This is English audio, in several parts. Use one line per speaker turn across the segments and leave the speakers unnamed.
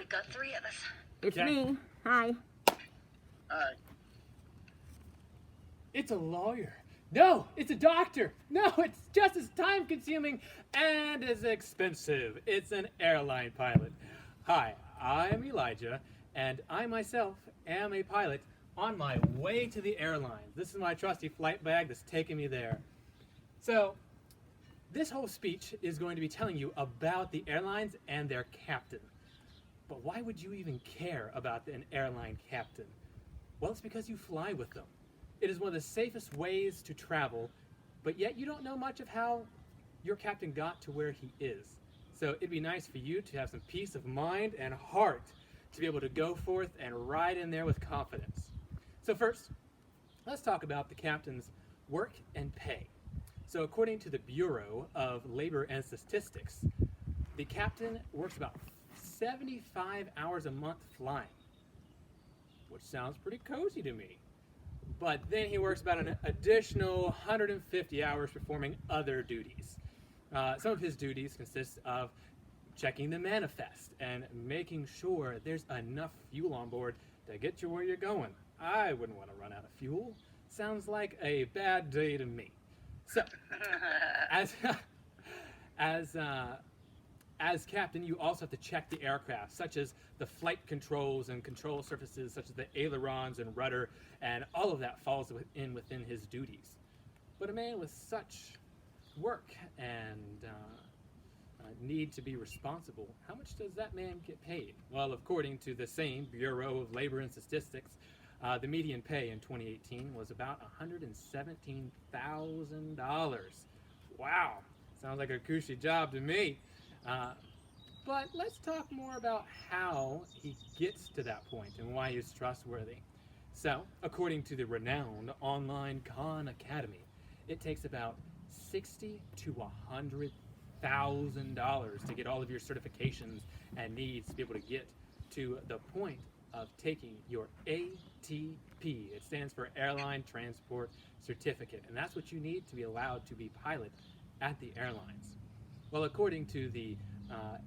got 3 of us.
It's
Okay.
me. Hi.
Hi.
It's a lawyer. No, it's a doctor. No, it's just as time-consuming and as expensive. It's an airline pilot. Hi, I'm Elijah, and I myself am a pilot on my way to the airlines. This is my trusty flight bag that's taking me there. So, this whole speech is going to be telling you about the airlines and their captain. But why would you even care about an airline captain? Well, it's because you fly with them. It is one of the safest ways to travel, but yet you don't know much of how your captain got to where he is. So it'd be nice for you to have some peace of mind and heart to be able to go forth and ride in there with confidence. So first, let's talk about the captain's work and pay. So according to the Bureau of Labor and Statistics, the captain works about 75 hours a month flying, which sounds pretty cozy to me. But then he works about an additional 150 hours performing other duties. Some of his duties consist of checking the manifest and making sure there's enough fuel on board to get you where you're going. I wouldn't want to run out of fuel. Sounds like a bad day to me. So, as captain, you also have to check the aircraft, such as the flight controls and control surfaces, such as the ailerons and rudder, and all of that falls within his duties. But a man with such work and need to be responsible, how much does that man get paid? Well, according to the same Bureau of Labor and Statistics, the median pay in 2018 was about $117,000. Wow, sounds like a cushy job to me. But let's talk more about how he gets to that point and why he's trustworthy. So, according to the renowned online Khan Academy, it takes about $60,000 to $100,000 to get all of your certifications and needs to be able to get to the point of taking your ATP. It stands for Airline Transport Certificate, and that's what you need to be allowed to be pilot at the airlines. Well, according to the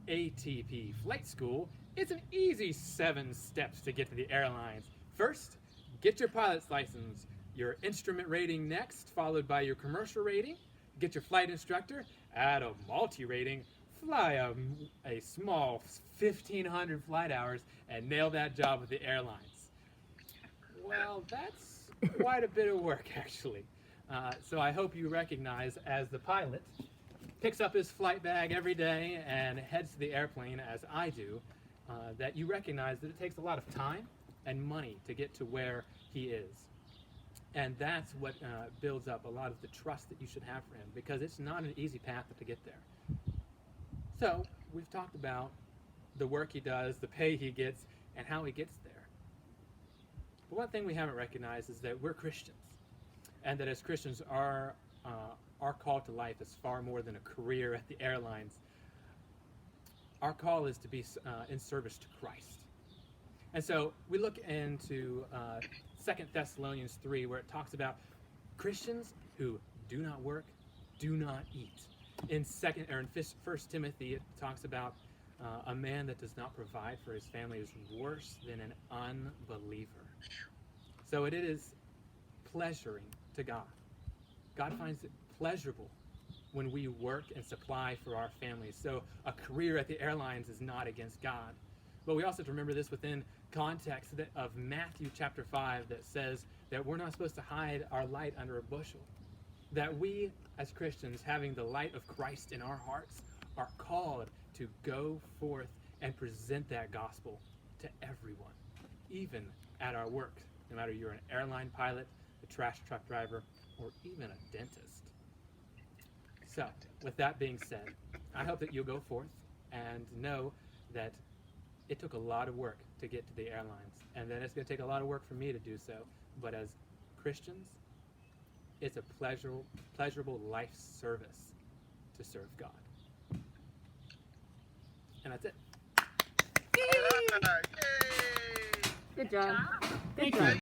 ATP Flight School, it's an easy 7 steps to get to the airlines. First, get your pilot's license, your instrument rating next, followed by your commercial rating. Get your flight instructor, add a multi-rating, fly a small 1,500 flight hours, and nail that job with the airlines. Well, that's quite a bit of work, actually. So I hope you recognize, as the pilot picks up his flight bag every day and heads to the airplane, as I do, that you recognize that it takes a lot of time and money to get to where he is. And that's what builds up a lot of the trust that you should have for him, because it's not an easy path to get there. So we've talked about the work he does, the pay he gets, and how he gets there. But one thing we haven't recognized is that we're Christians, and that as Christians, our call to life is far more than a career at the airlines. Our call is to be in service to Christ. And so we look into 2 Thessalonians 3, where it talks about Christians who do not work, do not eat. In 1 Timothy, it talks about a man that does not provide for his family is worse than an unbeliever. So it is pleasuring to God. God finds it pleasurable when we work and supply for our families. So a career at the airlines is not against God. But we also have to remember this within context of Matthew chapter 5, that says that we're not supposed to hide our light under a bushel. That we, as Christians, having the light of Christ in our hearts, are called to go forth and present that gospel to everyone, even at our work, no matter you're an airline pilot, a trash truck driver, or even a dentist. So, with that being said, I hope that you'll go forth and know that it took a lot of work to get to the airlines, and that it's going to take a lot of work for me to do so. But as Christians, it's a pleasurable life service to serve God. And that's it.
Yay!
Good job.
Thank you.